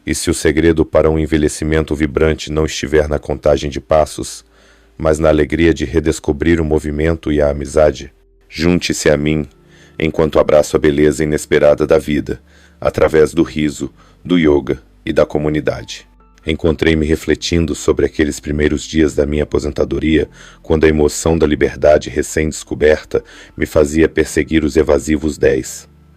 E se o segredo para um envelhecimento vibrante não estiver na contagem de passos, mas na alegria de redescobrir o movimento e a amizade, junte-se a mim, enquanto abraço a beleza inesperada da vida, através do riso, do yoga e da comunidade. Encontrei-me refletindo sobre aqueles primeiros dias da minha aposentadoria, quando a emoção da liberdade recém-descoberta me fazia perseguir os evasivos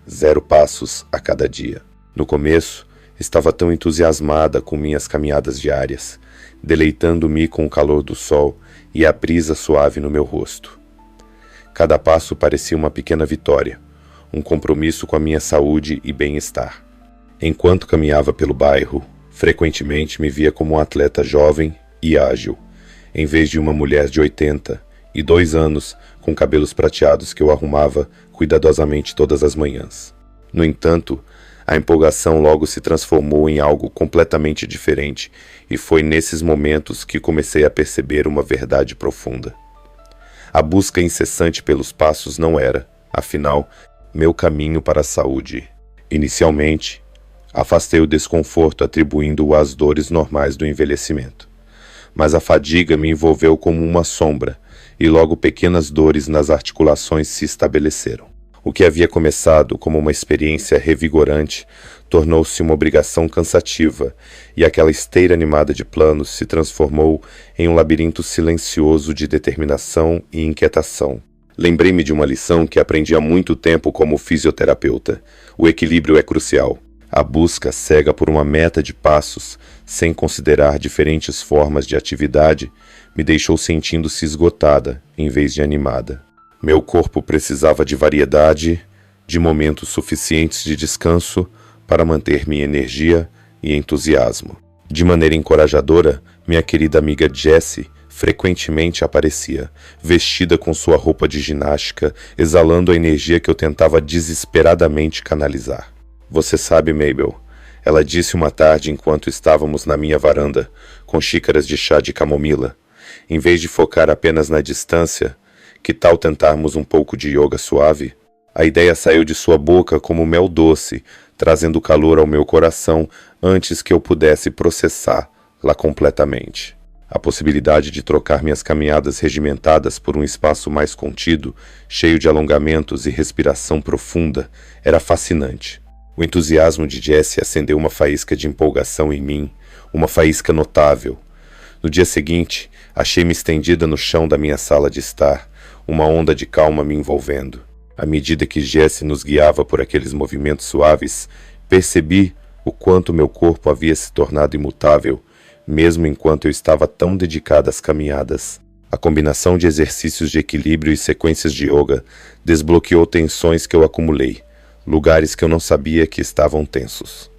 0 passos a cada dia. No começo, estava tão entusiasmada com minhas caminhadas diárias, deleitando-me com o calor do sol e a brisa suave no meu rosto. Cada passo parecia uma pequena vitória, um compromisso com a minha saúde e bem-estar. Enquanto caminhava pelo bairro, frequentemente me via como um atleta jovem e ágil, em vez de uma mulher de 82 anos com cabelos prateados que eu arrumava cuidadosamente todas as manhãs. No entanto, a empolgação logo se transformou em algo completamente diferente, e foi nesses momentos que comecei a perceber uma verdade profunda. A busca incessante pelos passos não era, afinal, meu caminho para a saúde. Inicialmente, afastei o desconforto atribuindo-o às dores normais do envelhecimento. Mas a fadiga me envolveu como uma sombra, e logo pequenas dores nas articulações se estabeleceram. O que havia começado como uma experiência revigorante tornou-se uma obrigação cansativa, e aquela esteira animada de planos se transformou em um labirinto silencioso de determinação e inquietação. Lembrei-me de uma lição que aprendi há muito tempo como fisioterapeuta. O equilíbrio é crucial. A busca cega por uma meta de passos, sem considerar diferentes formas de atividade, me deixou sentindo-se esgotada, em vez de animada. Meu corpo precisava de variedade, de momentos suficientes de descanso para manter minha energia e entusiasmo. De maneira encorajadora, minha querida amiga Jessie frequentemente aparecia, vestida com sua roupa de ginástica, exalando a energia que eu tentava desesperadamente canalizar. Você sabe, Mabel, ela disse uma tarde enquanto estávamos na minha varanda, com xícaras de chá de camomila, em vez de focar apenas na distância, que tal tentarmos um pouco de yoga suave? A ideia saiu de sua boca como mel doce, trazendo calor ao meu coração antes que eu pudesse processá-la completamente. A possibilidade de trocar minhas caminhadas regimentadas por um espaço mais contido, cheio de alongamentos e respiração profunda, era fascinante. O entusiasmo de Jessie acendeu uma faísca de empolgação em mim, uma faísca notável. No dia seguinte, achei-me estendida no chão da minha sala de estar, uma onda de calma me envolvendo. À medida que Jessie nos guiava por aqueles movimentos suaves, percebi o quanto meu corpo havia se tornado imutável, mesmo enquanto eu estava tão dedicada às caminhadas. A combinação de exercícios de equilíbrio e sequências de yoga desbloqueou tensões que eu acumulei, lugares que eu não sabia que estavam tensos.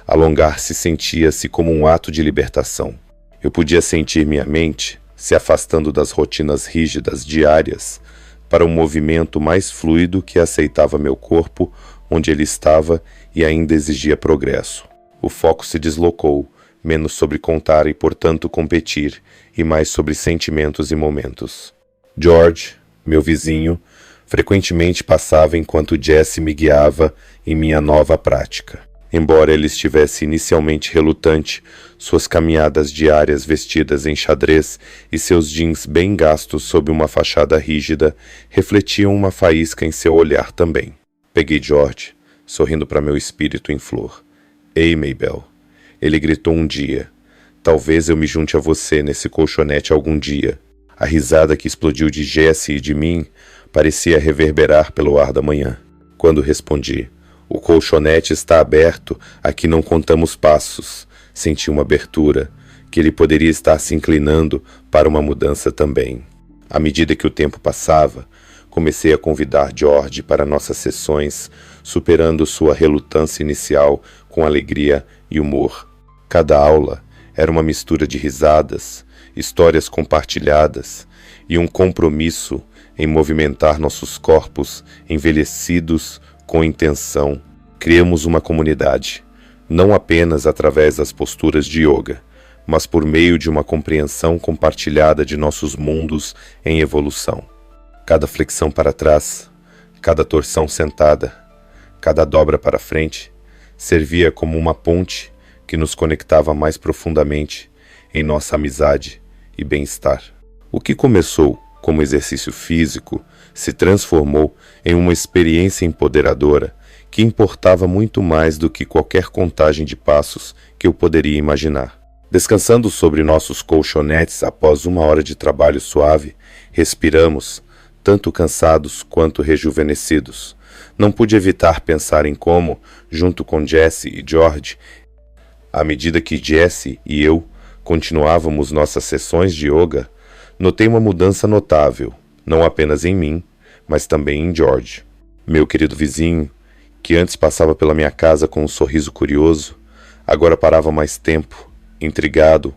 Alongar-se sentia-se como um ato de libertação. Eu podia sentir minha mente se afastando das rotinas rígidas diárias para um movimento mais fluido que aceitava meu corpo onde ele estava e ainda exigia progresso. O foco se deslocou, menos sobre contar e, portanto, competir, e mais sobre sentimentos e momentos. George, meu vizinho, frequentemente passava enquanto Jessie me guiava em minha nova prática. Embora ele estivesse inicialmente relutante, suas caminhadas diárias vestidas em xadrez e seus jeans bem gastos sob uma fachada rígida refletiam uma faísca em seu olhar também. Peguei George, sorrindo para meu espírito em flor. Ei, Mabel, ele gritou um dia. Talvez eu me junte a você nesse colchonete algum dia. A risada que explodiu de Jessie e de mim parecia reverberar pelo ar da manhã. Quando respondi, o colchonete está aberto, aqui não contamos passos. Senti uma abertura, que ele poderia estar se inclinando para uma mudança também. À medida que o tempo passava, comecei a convidar George para nossas sessões, superando sua relutância inicial com alegria e humor. Cada aula era uma mistura de risadas, histórias compartilhadas e um compromisso em movimentar nossos corpos envelhecidos com intenção. Criamos uma comunidade, não apenas através das posturas de yoga, mas por meio de uma compreensão compartilhada de nossos mundos em evolução. Cada flexão para trás, cada torção sentada, cada dobra para frente, servia como uma ponte que nos conectava mais profundamente em nossa amizade e bem-estar. O que começou como exercício físico se transformou em uma experiência empoderadora que importava muito mais do que qualquer contagem de passos que eu poderia imaginar. Descansando sobre nossos colchonetes após 1 hora de trabalho suave, respiramos, tanto cansados quanto rejuvenescidos. Não pude evitar pensar em como, junto com Jesse e George, à medida que Jesse e eu continuávamos nossas sessões de yoga, notei uma mudança notável, não apenas em mim, mas também em George. Meu querido vizinho, que antes passava pela minha casa com um sorriso curioso, agora parava mais tempo, intrigado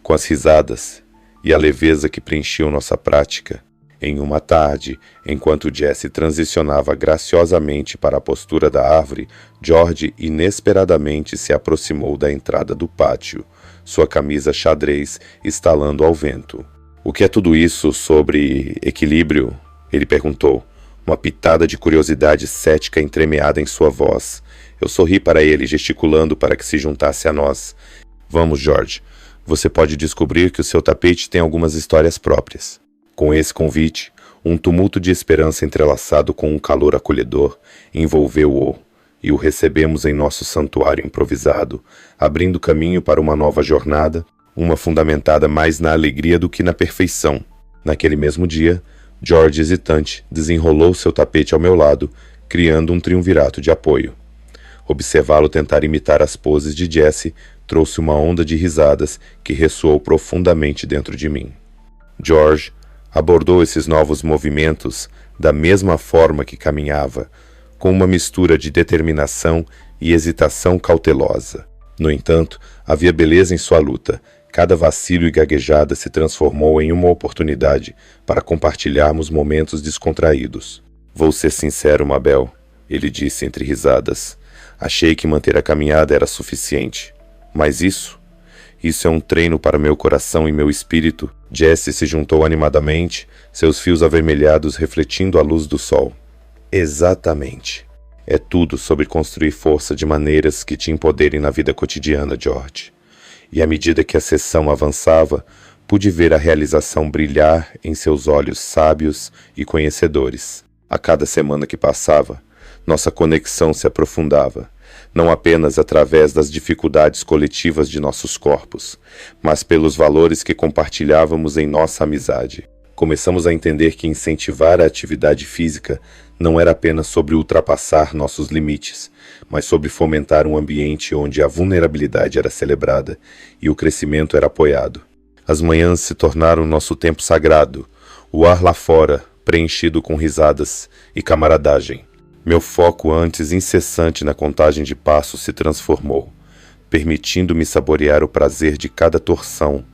com as risadas e a leveza que preenchiam nossa prática. Em uma tarde, enquanto Jesse transicionava graciosamente para a postura da árvore, George inesperadamente se aproximou da entrada do pátio, sua camisa xadrez estalando ao vento. "O que é tudo isso sobre equilíbrio?" ele perguntou, uma pitada de curiosidade cética entremeada em sua voz. Eu sorri para ele, gesticulando para que se juntasse a nós. "Vamos, George. Você pode descobrir que o seu tapete tem algumas histórias próprias." Com esse convite, um tumulto de esperança entrelaçado com um calor acolhedor envolveu-o, e o recebemos em nosso santuário improvisado, abrindo caminho para uma nova jornada, uma fundamentada mais na alegria do que na perfeição. Naquele mesmo dia, George, hesitante, desenrolou seu tapete ao meu lado, criando um triunvirato de apoio. Observá-lo tentar imitar as poses de Jesse trouxe uma onda de risadas que ressoou profundamente dentro de mim. George abordou esses novos movimentos da mesma forma que caminhava, com uma mistura de determinação e hesitação cautelosa. No entanto, havia beleza em sua luta. Cada vacilo e gaguejada se transformou em uma oportunidade para compartilharmos momentos descontraídos. "Vou ser sincero, Mabel", ele disse entre risadas. "Achei que manter a caminhada era suficiente. Mas isso é um treino para meu coração e meu espírito." Jesse se juntou animadamente, seus fios avermelhados refletindo a luz do sol. "Exatamente. É tudo sobre construir força de maneiras que te empoderem na vida cotidiana, George." E à medida que a sessão avançava, pude ver a realização brilhar em seus olhos sábios e conhecedores. A cada semana que passava, nossa conexão se aprofundava, não apenas através das dificuldades coletivas de nossos corpos, mas pelos valores que compartilhávamos em nossa amizade. Começamos a entender que incentivar a atividade física não era apenas sobre ultrapassar nossos limites, mas sobre fomentar um ambiente onde a vulnerabilidade era celebrada e o crescimento era apoiado. As manhãs se tornaram nosso tempo sagrado, o ar lá fora, preenchido com risadas e camaradagem. Meu foco antes incessante na contagem de passos se transformou, permitindo-me saborear o prazer de cada torção,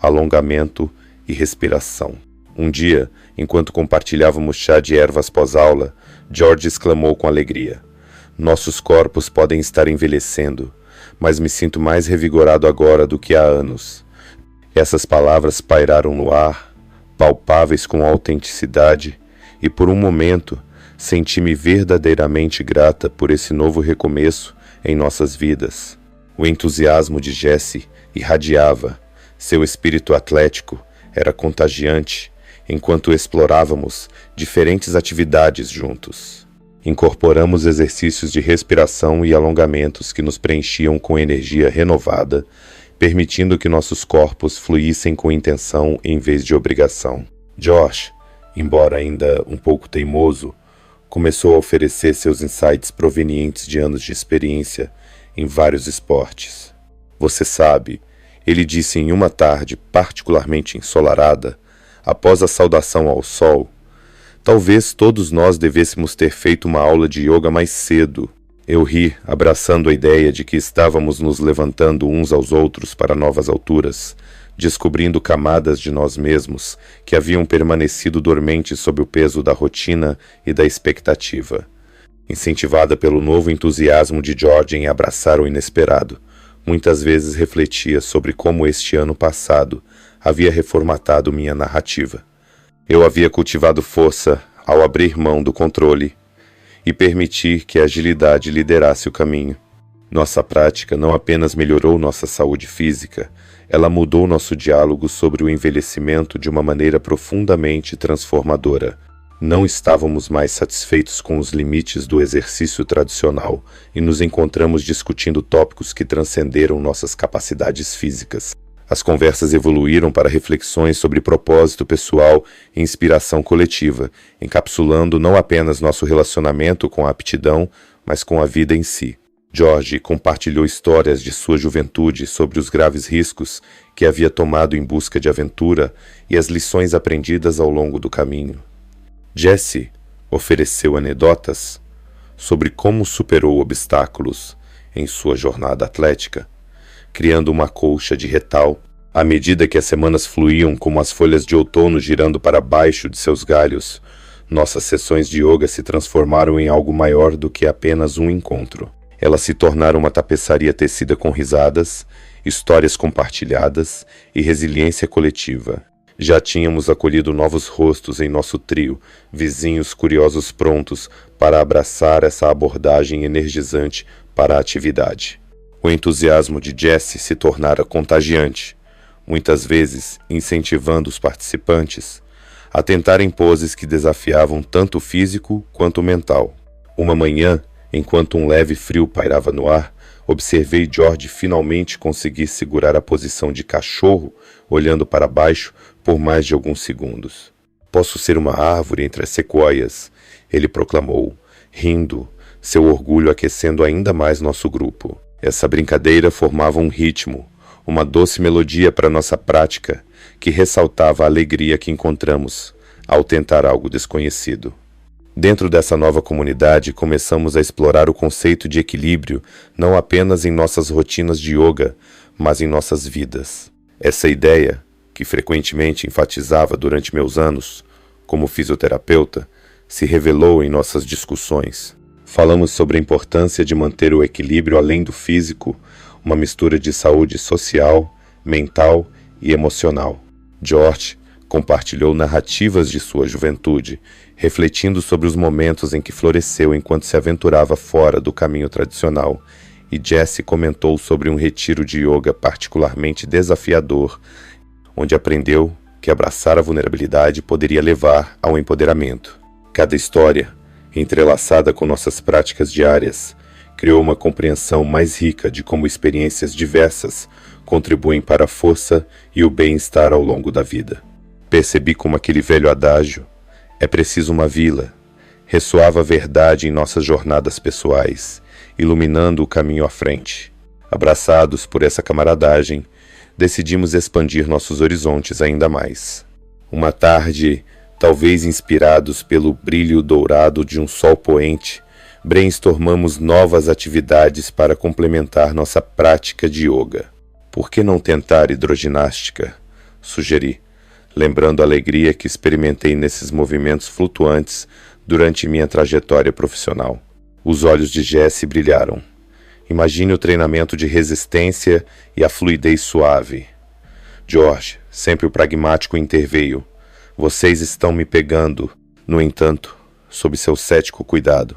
alongamento e respiração. Um dia, enquanto compartilhávamos chá de ervas pós-aula, George exclamou com alegria: "Nossos corpos podem estar envelhecendo, mas me sinto mais revigorado agora do que há anos." Essas palavras pairaram no ar, palpáveis com autenticidade, e por um momento senti-me verdadeiramente grata por esse novo recomeço em nossas vidas. O entusiasmo de Jesse irradiava, seu espírito atlético era contagiante, enquanto explorávamos diferentes atividades juntos. Incorporamos exercícios de respiração e alongamentos que nos preenchiam com energia renovada, permitindo que nossos corpos fluíssem com intenção em vez de obrigação. Josh, embora ainda um pouco teimoso, começou a oferecer seus insights provenientes de anos de experiência em vários esportes. "Você sabe", ele disse em uma tarde particularmente ensolarada, após a saudação ao sol, "talvez todos nós devêssemos ter feito uma aula de yoga mais cedo." Eu ri, abraçando a ideia de que estávamos nos levantando uns aos outros para novas alturas, descobrindo camadas de nós mesmos que haviam permanecido dormentes sob o peso da rotina e da expectativa. Incentivada pelo novo entusiasmo de George em abraçar o inesperado, muitas vezes refletia sobre como este ano passado havia reformatado minha narrativa. Eu havia cultivado força ao abrir mão do controle e permitir que a agilidade liderasse o caminho. Nossa prática não apenas melhorou nossa saúde física, ela mudou nosso diálogo sobre o envelhecimento de uma maneira profundamente transformadora. Não estávamos mais satisfeitos com os limites do exercício tradicional e nos encontramos discutindo tópicos que transcenderam nossas capacidades físicas. As conversas evoluíram para reflexões sobre propósito pessoal e inspiração coletiva, encapsulando não apenas nosso relacionamento com a aptidão, mas com a vida em si. George compartilhou histórias de sua juventude sobre os graves riscos que havia tomado em busca de aventura e as lições aprendidas ao longo do caminho. Jesse ofereceu anedotas sobre como superou obstáculos em sua jornada atlética, criando uma colcha de retal à medida que as semanas fluíam como as folhas de outono girando para baixo de seus galhos. Nossas sessões de yoga se transformaram em algo maior do que apenas um encontro. Elas se tornaram uma tapeçaria tecida com risadas, histórias compartilhadas e resiliência coletiva. Já tínhamos acolhido novos rostos em nosso trio, vizinhos curiosos prontos para abraçar essa abordagem energizante para a atividade. O entusiasmo de Jesse se tornara contagiante, muitas vezes incentivando os participantes a tentarem poses que desafiavam tanto o físico quanto o mental. Uma manhã, enquanto um leve frio pairava no ar, observei George finalmente conseguir segurar a posição de cachorro, olhando para baixo por mais de alguns segundos. "Posso ser uma árvore entre as sequoias", ele proclamou, rindo, seu orgulho aquecendo ainda mais nosso grupo. Essa brincadeira formava um ritmo, uma doce melodia para nossa prática, que ressaltava a alegria que encontramos ao tentar algo desconhecido. Dentro dessa nova comunidade, começamos a explorar o conceito de equilíbrio não apenas em nossas rotinas de yoga, mas em nossas vidas. Essa ideia, que frequentemente enfatizava durante meus anos como fisioterapeuta, se revelou em nossas discussões. Falamos sobre a importância de manter o equilíbrio além do físico, uma mistura de saúde social, mental e emocional. George compartilhou narrativas de sua juventude, refletindo sobre os momentos em que floresceu enquanto se aventurava fora do caminho tradicional, e Jesse comentou sobre um retiro de yoga particularmente desafiador, onde aprendeu que abraçar a vulnerabilidade poderia levar ao empoderamento. Cada história, entrelaçada com nossas práticas diárias, criou uma compreensão mais rica de como experiências diversas contribuem para a força e o bem-estar ao longo da vida. Percebi como aquele velho adágio, "é preciso uma vila", ressoava a verdade em nossas jornadas pessoais, iluminando o caminho à frente. Abraçados por essa camaradagem, decidimos expandir nossos horizontes ainda mais. Uma tarde, talvez inspirados pelo brilho dourado de um sol poente, brainstormamos novas atividades para complementar nossa prática de yoga. "Por que não tentar hidroginástica?", sugeri, lembrando a alegria que experimentei nesses movimentos flutuantes durante minha trajetória profissional. Os olhos de Jesse brilharam. "Imagine o treinamento de resistência e a fluidez suave." George, sempre o pragmático, interveio. "Vocês estão me pegando." No entanto, sob seu cético cuidado,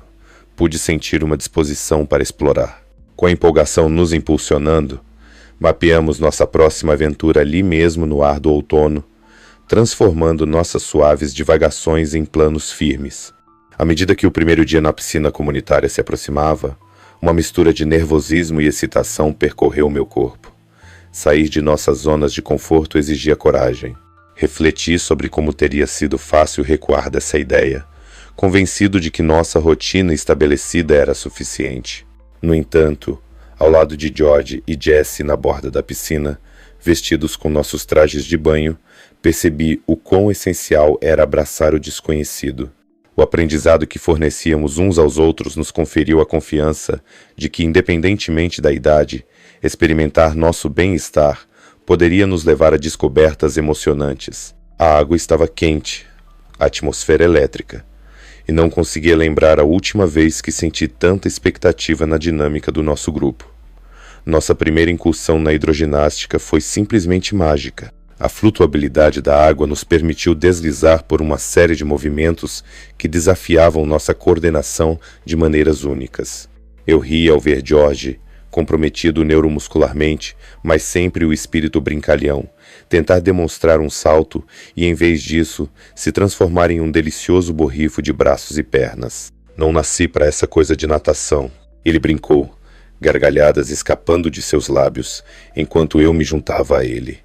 pude sentir uma disposição para explorar. Com a empolgação nos impulsionando, mapeamos nossa próxima aventura ali mesmo no ar do outono, transformando nossas suaves divagações em planos firmes. À medida que o primeiro dia na piscina comunitária se aproximava, uma mistura de nervosismo e excitação percorreu meu corpo. Sair de nossas zonas de conforto exigia coragem. Refleti sobre como teria sido fácil recuar dessa ideia, convencido de que nossa rotina estabelecida era suficiente. No entanto, ao lado de George e Jesse na borda da piscina, vestidos com nossos trajes de banho, percebi o quão essencial era abraçar o desconhecido. O aprendizado que fornecíamos uns aos outros nos conferiu a confiança de que, independentemente da idade, experimentar nosso bem-estar poderia nos levar a descobertas emocionantes. A água estava quente, a atmosfera elétrica, e não conseguia lembrar a última vez que senti tanta expectativa na dinâmica do nosso grupo. Nossa primeira incursão na hidroginástica foi simplesmente mágica. A flutuabilidade da água nos permitiu deslizar por uma série de movimentos que desafiavam nossa coordenação de maneiras únicas. Eu ri ao ver George comprometido neuromuscularmente, mas sempre o espírito brincalhão, tentar demonstrar um salto e, em vez disso, se transformar em um delicioso borrifo de braços e pernas. Não nasci para essa coisa de natação, ele brincou, gargalhadas escapando de seus lábios, enquanto eu me juntava a ele.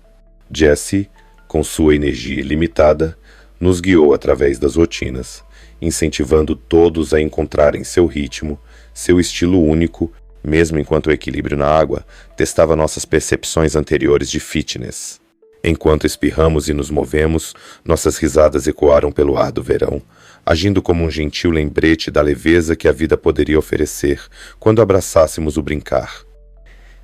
Jesse, com sua energia ilimitada, nos guiou através das rotinas, incentivando todos a encontrarem seu ritmo, seu estilo único, mesmo enquanto o equilíbrio na água testava nossas percepções anteriores de fitness. Enquanto espirramos e nos movemos, nossas risadas ecoaram pelo ar do verão, agindo como um gentil lembrete da leveza que a vida poderia oferecer quando abraçássemos o brincar.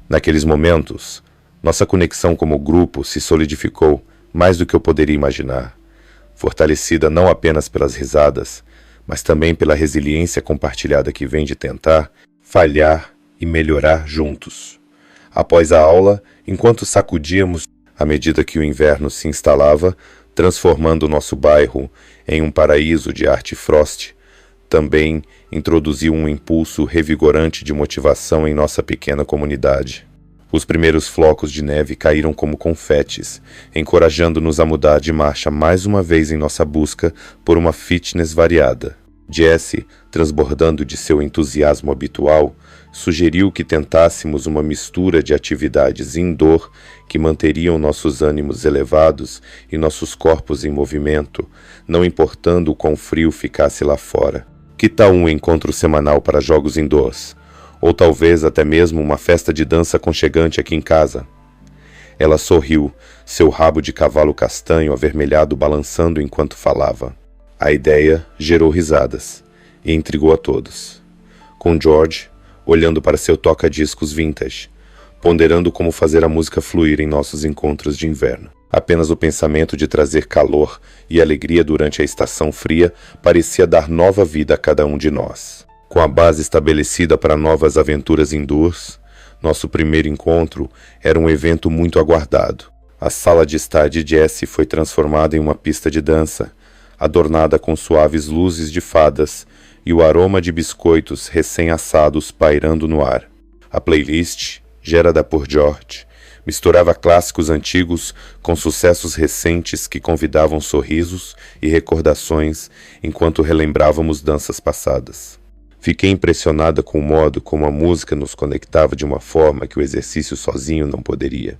Naqueles momentos, nossa conexão como grupo se solidificou mais do que eu poderia imaginar, fortalecida não apenas pelas risadas, mas também pela resiliência compartilhada que vem de tentar, falhar e melhorar juntos. Após a aula, enquanto sacudíamos à medida que o inverno se instalava, transformando o nosso bairro em um paraíso de arte frost, também introduziu um impulso revigorante de motivação em nossa pequena comunidade. Os primeiros flocos de neve caíram como confetes, encorajando-nos a mudar de marcha mais uma vez em nossa busca por uma fitness variada. Jesse, transbordando de seu entusiasmo habitual, sugeriu que tentássemos uma mistura de atividades indoor que manteriam nossos ânimos elevados e nossos corpos em movimento, não importando o quão frio ficasse lá fora. Que tal um encontro semanal para jogos indoors? Ou talvez até mesmo uma festa de dança aconchegante aqui em casa? Ela sorriu, seu rabo de cavalo castanho avermelhado balançando enquanto falava. A ideia gerou risadas e intrigou a todos. Com George, olhando para seu toca-discos vintage, ponderando como fazer a música fluir em nossos encontros de inverno. Apenas o pensamento de trazer calor e alegria durante a estação fria parecia dar nova vida a cada um de nós. Com a base estabelecida para novas aventuras indoors, nosso primeiro encontro era um evento muito aguardado. A sala de estar de Jesse foi transformada em uma pista de dança, adornada com suaves luzes de fadas e o aroma de biscoitos recém-assados pairando no ar. A playlist, gerada por George, misturava clássicos antigos com sucessos recentes que convidavam sorrisos e recordações enquanto relembrávamos danças passadas. Fiquei impressionada com o modo como a música nos conectava de uma forma que o exercício sozinho não poderia.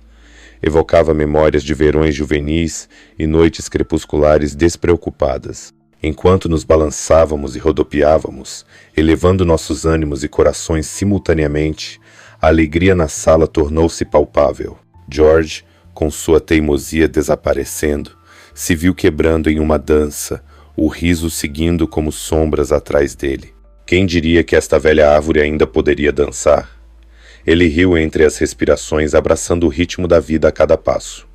Evocava memórias de verões juvenis e noites crepusculares despreocupadas. Enquanto nos balançávamos e rodopiávamos, elevando nossos ânimos e corações simultaneamente, a alegria na sala tornou-se palpável. George, com sua teimosia desaparecendo, se viu quebrando em uma dança, o riso seguindo como sombras atrás dele. Quem diria que esta velha árvore ainda poderia dançar? Ele riu entre as respirações, abraçando o ritmo da vida a cada passo.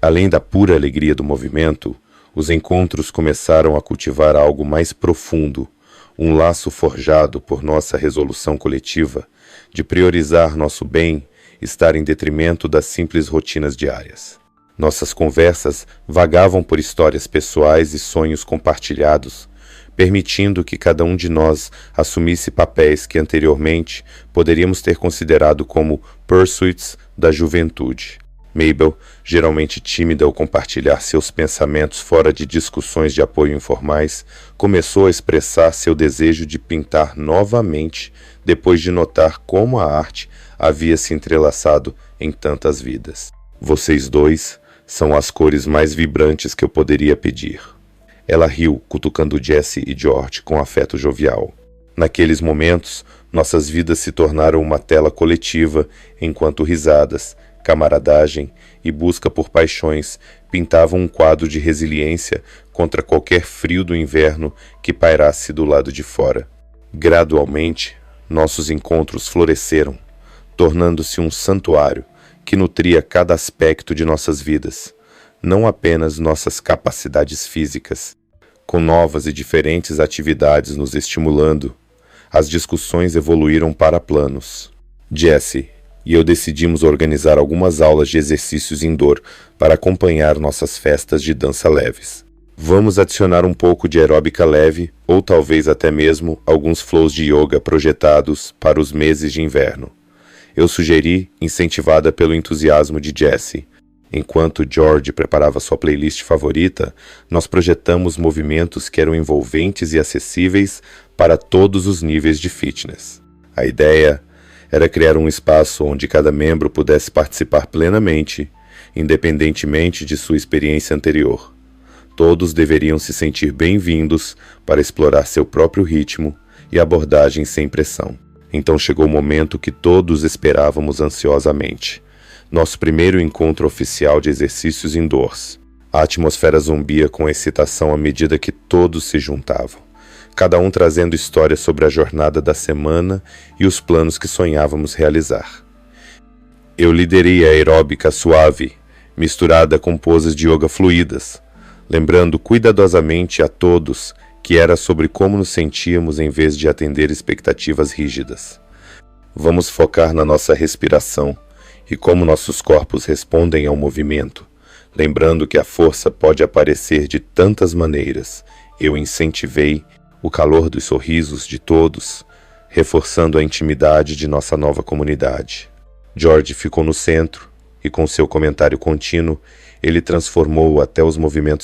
Além da pura alegria do movimento, os encontros começaram a cultivar algo mais profundo, um laço forjado por nossa resolução coletiva de priorizar nosso bem-estar em detrimento das simples rotinas diárias. Nossas conversas vagavam por histórias pessoais e sonhos compartilhados, permitindo que cada um de nós assumisse papéis que anteriormente poderíamos ter considerado como pursuits da juventude. Mabel, geralmente tímida ao compartilhar seus pensamentos fora de discussões de apoio informais, começou a expressar seu desejo de pintar novamente depois de notar como a arte havia se entrelaçado em tantas vidas. Vocês dois são as cores mais vibrantes que eu poderia pedir. Ela riu, cutucando Jesse e George com afeto jovial. Naqueles momentos, nossas vidas se tornaram uma tela coletiva, enquanto risadas, camaradagem e busca por paixões pintavam um quadro de resiliência contra qualquer frio do inverno que pairasse do lado de fora. Gradualmente, nossos encontros floresceram, tornando-se um santuário que nutria cada aspecto de nossas vidas, não apenas nossas capacidades físicas. Com novas e diferentes atividades nos estimulando, as discussões evoluíram para planos. Jesse e eu decidimos organizar algumas aulas de exercícios indoor para acompanhar nossas festas de dança leves. Vamos adicionar um pouco de aeróbica leve ou talvez até mesmo alguns flows de yoga projetados para os meses de inverno. Eu sugeri, incentivada pelo entusiasmo de Jessie. Enquanto George preparava sua playlist favorita, nós projetamos movimentos que eram envolventes e acessíveis para todos os níveis de fitness. A ideia era criar um espaço onde cada membro pudesse participar plenamente, independentemente de sua experiência anterior. Todos deveriam se sentir bem-vindos para explorar seu próprio ritmo e abordagem sem pressão. Então chegou o momento que todos esperávamos ansiosamente. Nosso primeiro encontro oficial de exercícios indoors. A atmosfera zumbia com excitação à medida que todos se juntavam, cada um trazendo histórias sobre a jornada da semana e os planos que sonhávamos realizar. Eu liderei a aeróbica suave, misturada com poses de yoga fluídas, lembrando cuidadosamente a todos que era sobre como nos sentíamos em vez de atender expectativas rígidas. Vamos focar na nossa respiração e como nossos corpos respondem ao movimento, lembrando que a força pode aparecer de tantas maneiras. Eu incentivei o calor dos sorrisos de todos, reforçando a intimidade de nossa nova comunidade. George ficou no centro e, com seu comentário contínuo, ele transformou até os movimentos